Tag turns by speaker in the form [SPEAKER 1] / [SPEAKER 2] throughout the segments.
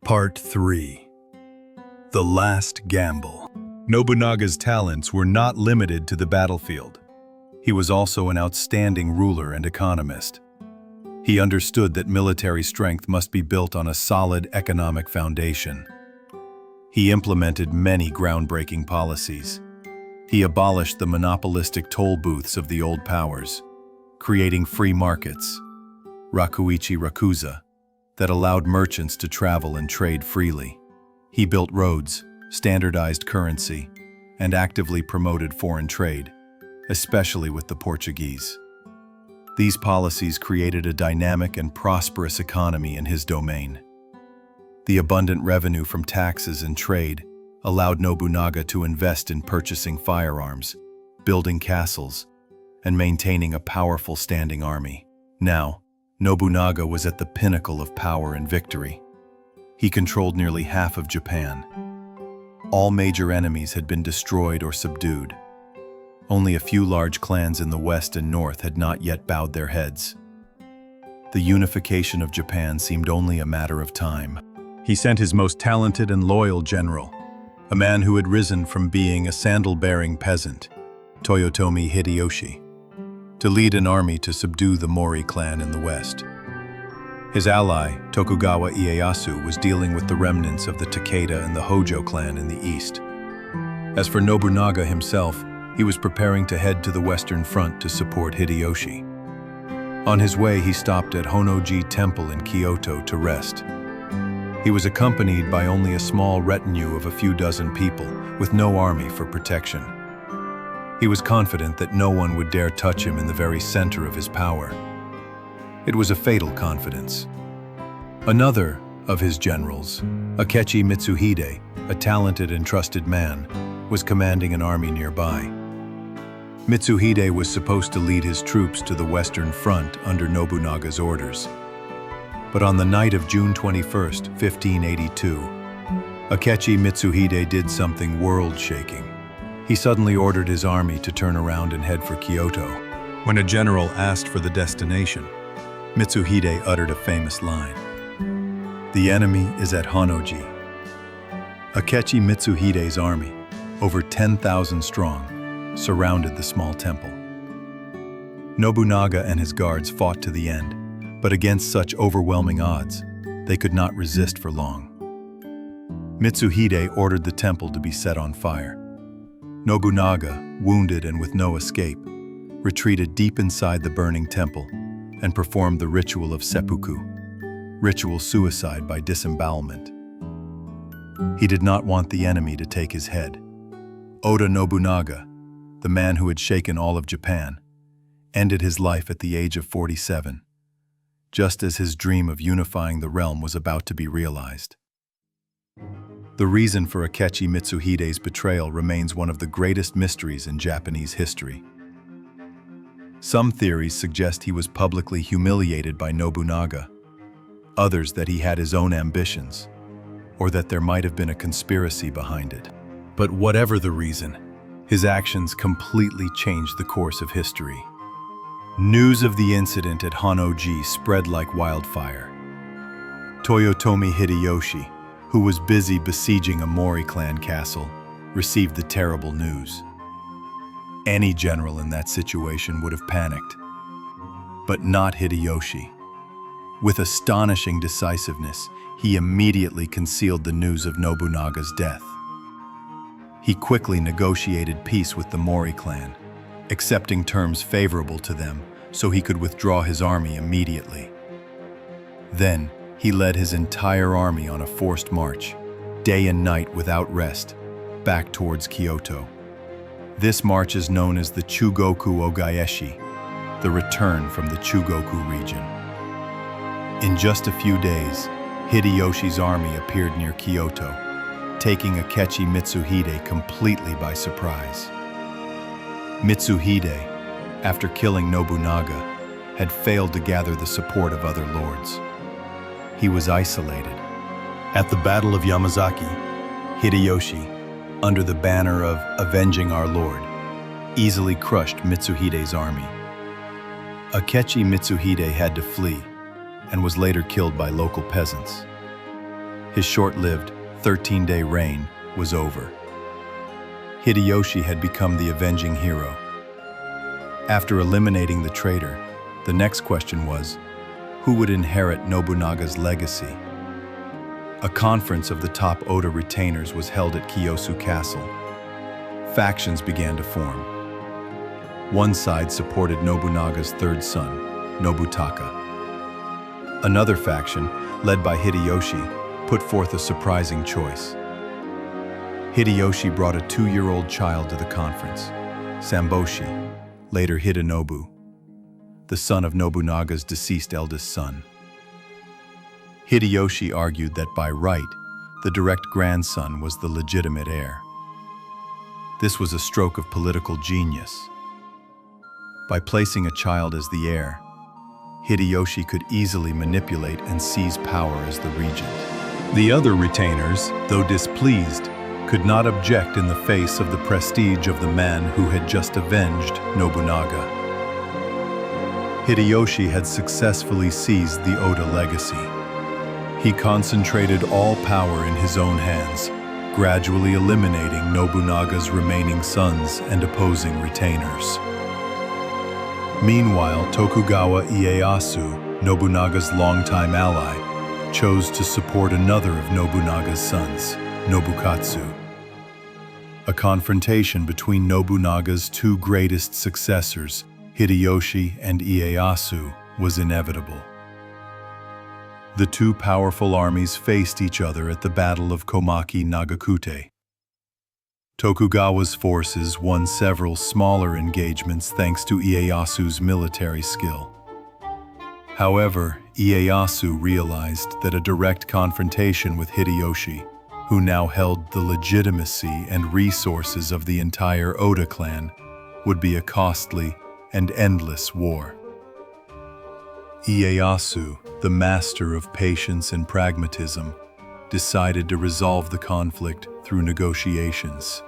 [SPEAKER 1] Part 3. The Last Gamble. Nobunaga's talents were not limited to the battlefield. He was also an outstanding ruler and economist. He understood that military strength must be built on a solid economic foundation. He implemented many groundbreaking policies. He abolished the monopolistic toll booths of the old powers, creating free markets, rakuichi rakuza, that allowed merchants to travel and trade freely. He built roads, standardized currency, and actively promoted foreign trade, especially with the Portuguese. These policies created a dynamic and prosperous economy in his domain. The abundant revenue from taxes and trade allowed Nobunaga to invest in purchasing firearms, building castles, and maintaining a powerful standing army. Now, Nobunaga was at the pinnacle of power and victory. He controlled nearly half of Japan. All major enemies had been destroyed or subdued. Only a few large clans in the west and north had not yet bowed their heads. The unification of Japan seemed only a matter of time. He sent his most talented and loyal general, a man who had risen from being a sandal-bearing peasant, Toyotomi Hideyoshi, to lead an army to subdue the Mori clan in the west. His ally, Tokugawa Ieyasu, was dealing with the remnants of the Takeda and the Hojo clan in the east. As for Nobunaga himself, he was preparing to head to the Western Front to support Hideyoshi. On his way, he stopped at Honnō-ji Temple in Kyoto to rest. He was accompanied by only a small retinue of a few dozen people, with no army for protection. He was confident that no one would dare touch him in the very center of his power. It was a fatal confidence. Another of his generals, Akechi Mitsuhide, a talented and trusted man, was commanding an army nearby. Mitsuhide was supposed to lead his troops to the Western Front under Nobunaga's orders. But on the night of June 21, 1582, Akechi Mitsuhide did something world-shaking. He suddenly ordered his army to turn around and head for Kyoto. When a general asked for the destination, Mitsuhide uttered a famous line: "The enemy is at Honnō-ji." Akechi Mitsuhide's army, over 10,000 strong, surrounded the small temple. Nobunaga and his guards fought to the end, but against such overwhelming odds, they could not resist for long. Mitsuhide ordered the temple to be set on fire. Nobunaga, wounded and with no escape, retreated deep inside the burning temple and performed the ritual of seppuku, ritual suicide by disembowelment. He did not want the enemy to take his head. Oda Nobunaga, the man who had shaken all of Japan, ended his life at the age of 47, just as his dream of unifying the realm was about to be realized. The reason for Akechi Mitsuhide's betrayal remains one of the greatest mysteries in Japanese history. Some theories suggest he was publicly humiliated by Nobunaga, others that he had his own ambitions, or that there might have been a conspiracy behind it. But whatever the reason, his actions completely changed the course of history. News of the incident at Honnō-ji spread like wildfire. Toyotomi Hideyoshi, who was busy besieging a Mori clan castle, received the terrible news. Any general in that situation would have panicked, but not Hideyoshi. With astonishing decisiveness, he immediately concealed the news of Nobunaga's death. He quickly negotiated peace with the Mori clan, accepting terms favorable to them so he could withdraw his army immediately. Then, he led his entire army on a forced march, day and night without rest, back towards Kyoto. This march is known as the Chugoku Ogaeshi, the return from the Chugoku region. In just a few days, Hideyoshi's army appeared near Kyoto, taking Akechi Mitsuhide completely by surprise. Mitsuhide, after killing Nobunaga, had failed to gather the support of other lords. He was isolated. At the Battle of Yamazaki, Hideyoshi, under the banner of "Avenging Our Lord," easily crushed Mitsuhide's army. Akechi Mitsuhide had to flee and was later killed by local peasants. His short-lived 13-day reign was over. Hideyoshi had become the avenging hero. After eliminating the traitor, the next question was, who would inherit Nobunaga's legacy? A conference of the top Oda retainers was held at Kiyosu Castle. Factions began to form. One side supported Nobunaga's third son, Nobutaka. Another faction, led by Hideyoshi, put forth a surprising choice. Hideyoshi brought a 2-year-old child to the conference, Samboshi, later Hidenobu, the son of Nobunaga's deceased eldest son. Hideyoshi argued that by right, the direct grandson was the legitimate heir. This was a stroke of political genius. By placing a child as the heir, Hideyoshi could easily manipulate and seize power as the regent. The other retainers, though displeased, could not object in the face of the prestige of the man who had just avenged Nobunaga. Hideyoshi had successfully seized the Oda legacy. He concentrated all power in his own hands, gradually eliminating Nobunaga's remaining sons and opposing retainers. Meanwhile, Tokugawa Ieyasu, Nobunaga's longtime ally, chose to support another of Nobunaga's sons, Nobukatsu. A confrontation between Nobunaga's two greatest successors, Hideyoshi and Ieyasu, was inevitable. The two powerful armies faced each other at the Battle of Komaki Nagakute. Tokugawa's forces won several smaller engagements thanks to Ieyasu's military skill. However, Ieyasu realized that a direct confrontation with Hideyoshi, who now held the legitimacy and resources of the entire Oda clan, would be a costly and endless war. Ieyasu, the master of patience and pragmatism, decided to resolve the conflict through negotiations.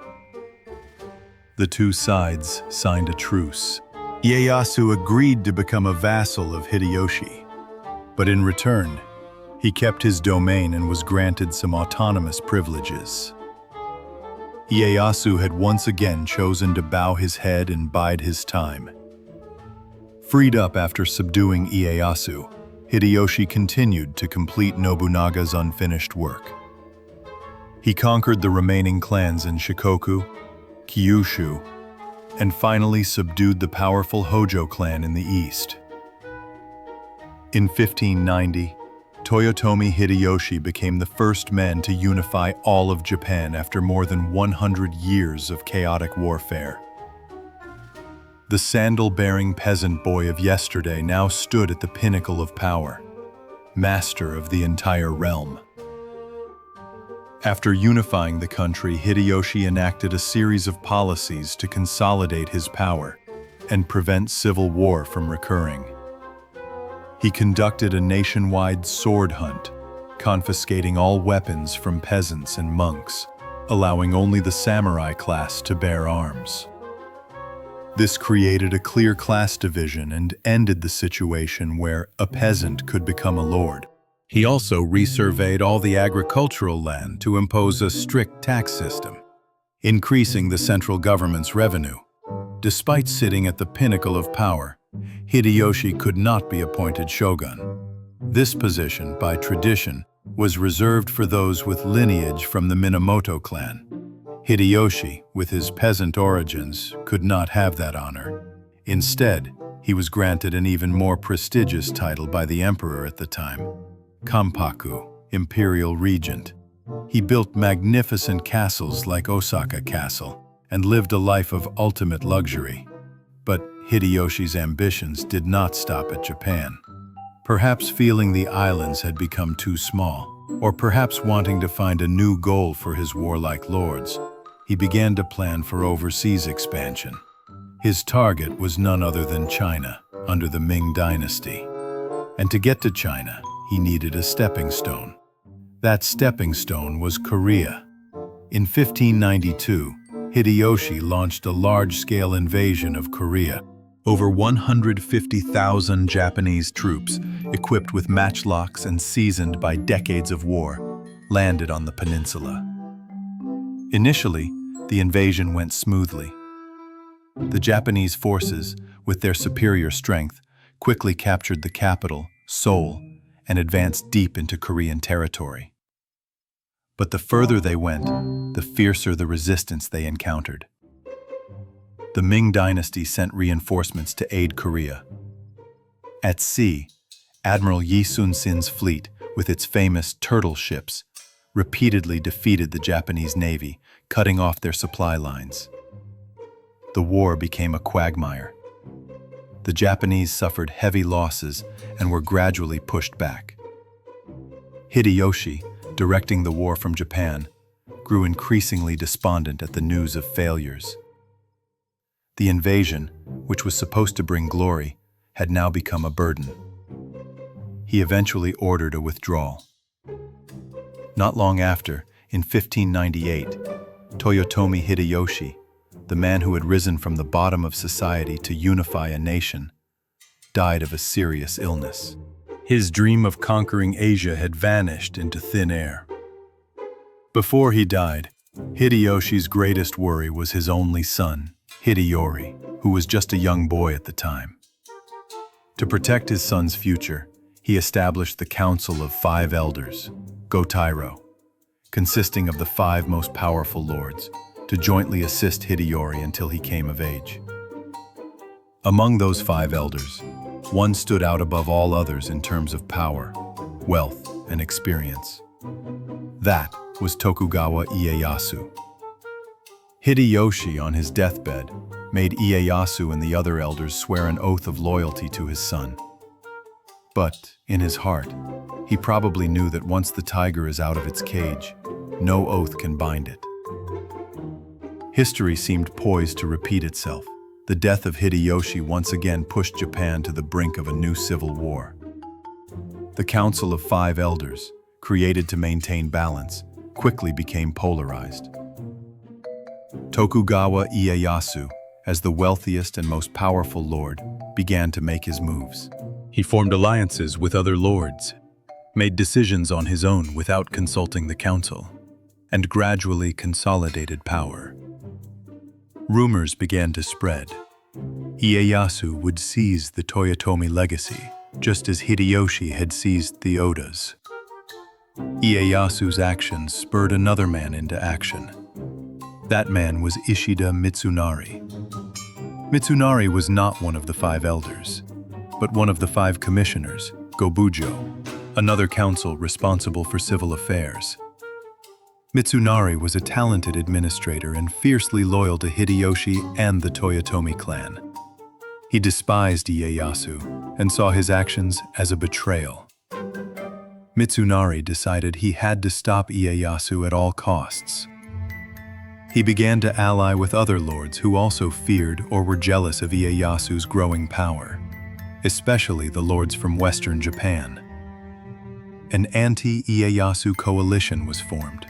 [SPEAKER 1] The two sides signed a truce. Ieyasu agreed to become a vassal of Hideyoshi, but in return, he kept his domain and was granted some autonomous privileges. Ieyasu had once again chosen to bow his head and bide his time. Freed up after subduing Ieyasu, Hideyoshi continued to complete Nobunaga's unfinished work. He conquered the remaining clans in Shikoku, Kyushu, and finally subdued the powerful Hojo clan in the east. In 1590, Toyotomi Hideyoshi became the first man to unify all of Japan after more than 100 years of chaotic warfare. The sandal-bearing peasant boy of yesterday now stood at the pinnacle of power, master of the entire realm. After unifying the country, Hideyoshi enacted a series of policies to consolidate his power and prevent civil war from recurring. He conducted a nationwide sword hunt, confiscating all weapons from peasants and monks, allowing only the samurai class to bear arms. This created a clear class division and ended the situation where a peasant could become a lord. He also resurveyed all the agricultural land to impose a strict tax system, increasing the central government's revenue. Despite sitting at the pinnacle of power, Hideyoshi could not be appointed shogun. This position, by tradition, was reserved for those with lineage from the Minamoto clan. Hideyoshi, with his peasant origins, could not have that honor. Instead, he was granted an even more prestigious title by the emperor at the time, Kampaku, Imperial Regent. He built magnificent castles like Osaka Castle and lived a life of ultimate luxury. But Hideyoshi's ambitions did not stop at Japan. Perhaps feeling the islands had become too small, or perhaps wanting to find a new goal for his warlike lords, he began to plan for overseas expansion. His target was none other than China, under the Ming dynasty. And to get to China, he needed a stepping stone. That stepping stone was Korea. In 1592, Hideyoshi launched a large-scale invasion of Korea. Over 150,000 Japanese troops, equipped with matchlocks and seasoned by decades of war, landed on the peninsula. Initially, the invasion went smoothly. The Japanese forces, with their superior strength, quickly captured the capital, Seoul, and advanced deep into Korean territory. But the further they went, the fiercer the resistance they encountered. The Ming dynasty sent reinforcements to aid Korea. At sea, Admiral Yi Sun-sin's fleet, with its famous turtle ships, repeatedly defeated the Japanese navy, cutting off their supply lines. The war became a quagmire. The Japanese suffered heavy losses and were gradually pushed back. Hideyoshi, directing the war from Japan, grew increasingly despondent at the news of failures. The invasion, which was supposed to bring glory, had now become a burden. He eventually ordered a withdrawal. Not long after, in 1598, Toyotomi Hideyoshi, the man who had risen from the bottom of society to unify a nation, died of a serious illness. His dream of conquering Asia had vanished into thin air. Before he died, Hideyoshi's greatest worry was his only son, Hideyori, who was just a young boy at the time. To protect his son's future, he established the Council of Five Elders, Gotairo, consisting of the five most powerful lords, to jointly assist Hideyori until he came of age. Among those five elders, one stood out above all others in terms of power, wealth, and experience. That was Tokugawa Ieyasu. Hideyoshi, on his deathbed, made Ieyasu and the other elders swear an oath of loyalty to his son. But, in his heart, he probably knew that once the tiger is out of its cage, no oath can bind it. History seemed poised to repeat itself. The death of Hideyoshi once again pushed Japan to the brink of a new civil war. The Council of Five Elders, created to maintain balance, quickly became polarized. Tokugawa Ieyasu, as the wealthiest and most powerful lord, began to make his moves. He formed alliances with other lords, made decisions on his own without consulting the council, and gradually consolidated power. Rumors began to spread. Ieyasu would seize the Toyotomi legacy, just as Hideyoshi had seized the Odas. Ieyasu's actions spurred another man into action. That man was Ishida Mitsunari. Mitsunari was not one of the five elders, but one of the five commissioners, Gobujo, another council responsible for civil affairs. Mitsunari was a talented administrator and fiercely loyal to Hideyoshi and the Toyotomi clan. He despised Ieyasu and saw his actions as a betrayal. Mitsunari decided he had to stop Ieyasu at all costs. He began to ally with other lords who also feared or were jealous of Ieyasu's growing power, especially the lords from western Japan. An anti-Ieyasu coalition was formed.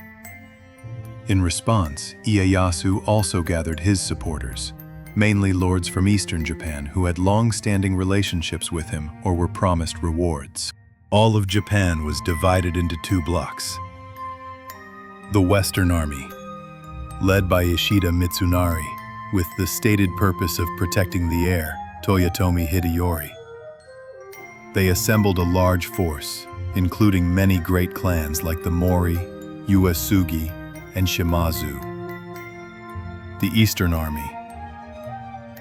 [SPEAKER 1] In response, Ieyasu also gathered his supporters, mainly lords from eastern Japan who had long-standing relationships with him or were promised rewards. All of Japan was divided into two blocks. The Western Army, led by Ishida Mitsunari, with the stated purpose of protecting the heir, Toyotomi Hideyoshi. They assembled a large force, including many great clans like the Mori, Uesugi, and Shimazu. The Eastern Army,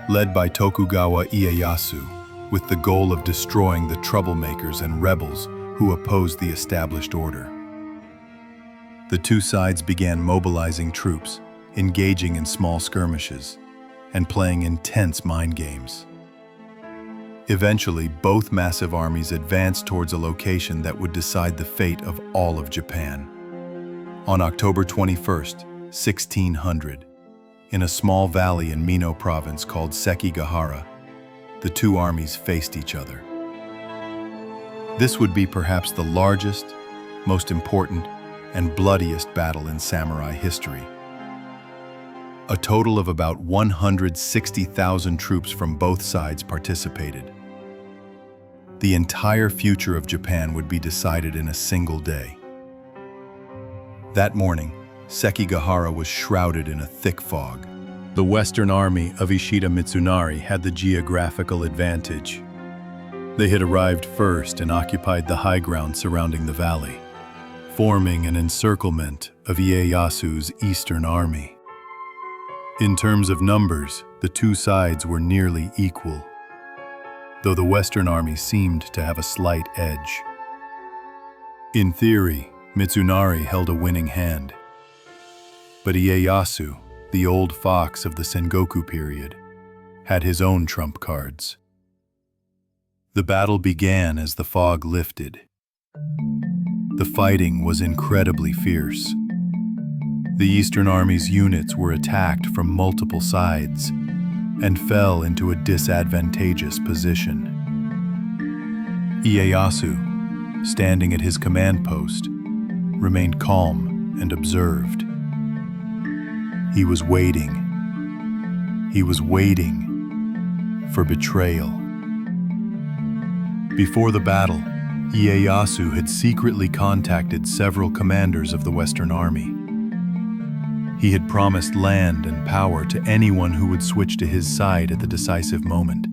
[SPEAKER 1] led by Tokugawa Ieyasu, with the goal of destroying the troublemakers and rebels who opposed the established order. The two sides began mobilizing troops, engaging in small skirmishes, and playing intense mind games. Eventually, both massive armies advanced towards a location that would decide the fate of all of Japan. On October 21st, 1600, in a small valley in Mino province called Sekigahara, the two armies faced each other. This would be perhaps the largest, most important, and bloodiest battle in samurai history. A total of about 160,000 troops from both sides participated. The entire future of Japan would be decided in a single day. That morning, Sekigahara was shrouded in a thick fog. The Western army of Ishida Mitsunari had the geographical advantage. They had arrived first and occupied the high ground surrounding the valley, forming an encirclement of Ieyasu's eastern army. In terms of numbers, the two sides were nearly equal, though the Western army seemed to have a slight edge. In theory, Mitsunari held a winning hand. But Ieyasu, the old fox of the Sengoku period, had his own trump cards. The battle began as the fog lifted. The fighting was incredibly fierce. The Eastern Army's units were attacked from multiple sides and fell into a disadvantageous position. Ieyasu, standing at his command post, remained calm and observed. He was waiting. He was waiting for betrayal. Before the battle, Ieyasu had secretly contacted several commanders of the Western Army. He had promised land and power to anyone who would switch to his side at the decisive moment.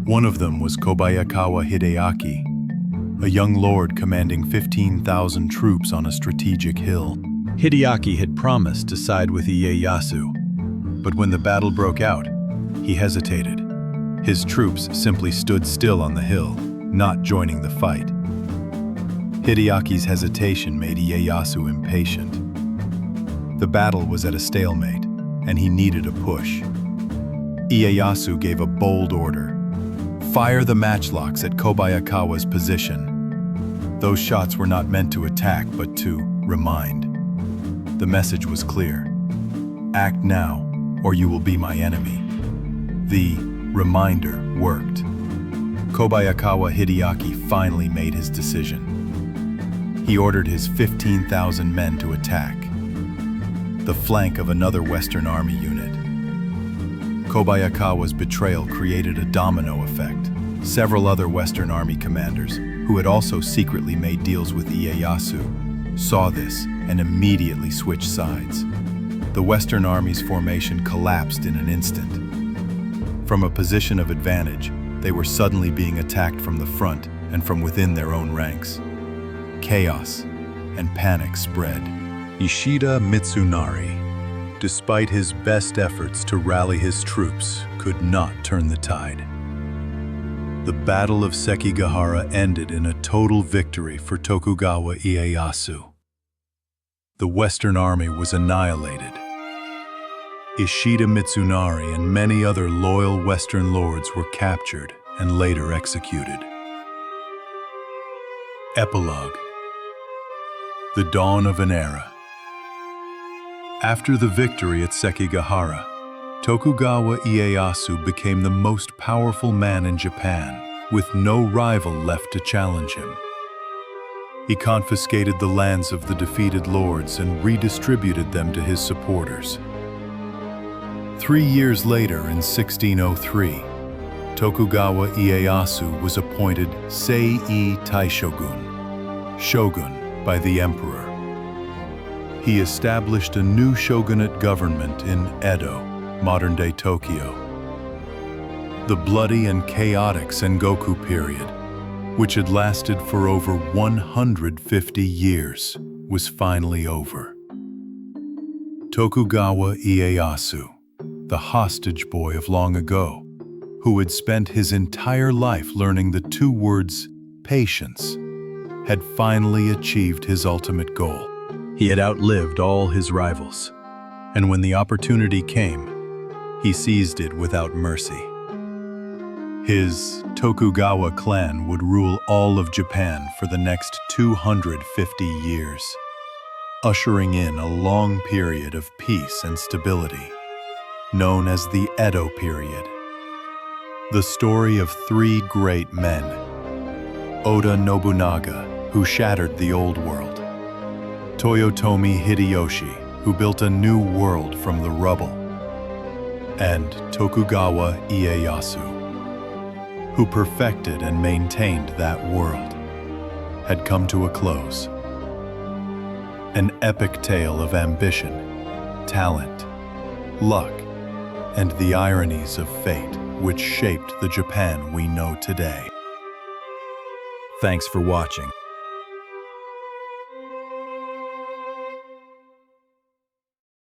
[SPEAKER 1] One of them was Tokugawa Hideyoshi, a young lord commanding 15,000 troops on a strategic hill. Hideyoshi had promised to side with Ieyasu, but when the battle broke out, he hesitated. His troops simply stood still on the hill, not joining the fight. Hideyoshi's hesitation made Ieyasu impatient. The battle was at a stalemate, and he needed a push. Ieyasu gave a bold order: fire the matchlocks at Kobayakawa's position. Those shots were not meant to attack, but to remind. The message was clear: act now, or you will be my enemy. The reminder worked. Kobayakawa Hideyoshi finally made his decision. He ordered his 15,000 men to attack the flank of another Western Army unit. Kobayakawa's betrayal created a domino effect. Several other Western Army commanders, who had also secretly made deals with Ieyasu, saw this and immediately switched sides. The Western Army's formation collapsed in an instant. From a position of advantage, they were suddenly being attacked from the front and from within their own ranks. Chaos and panic spread. Ishida Mitsunari, despite his best efforts to rally his troops, could not turn the tide. The Battle of Sekigahara ended in a total victory for Tokugawa Ieyasu. The Western Army was annihilated. Ishida Mitsunari and many other loyal Western lords were captured and later executed. Epilogue: The dawn of an era. After the victory at Sekigahara, Tokugawa Ieyasu became the most powerful man in Japan, with no rival left to challenge him. He confiscated the lands of the defeated lords and redistributed them to his supporters. 3 years later, in 1603, Tokugawa Ieyasu was appointed Sei Taishogun, shogun by the emperor. He established a new shogunate government in Edo, modern-day Tokyo. The bloody and chaotic Sengoku period, which had lasted for over 150 years, was finally over. Tokugawa Ieyasu, the hostage boy of long ago, who had spent his entire life learning the two words patience, had finally achieved his ultimate goal. He had outlived all his rivals, and when the opportunity came, he seized it without mercy. His Tokugawa clan would rule all of Japan for the next 250 years, ushering in a long period of peace and stability, known as the Edo period. The story of three great men: Oda Nobunaga, who shattered the old world; Toyotomi Hideyoshi, who built a new world from the rubble; and Tokugawa Ieyasu, who perfected and maintained that world, had come to a close. An epic tale of ambition, talent, luck, and the ironies of fate which shaped the Japan we know today. Thanks for watching.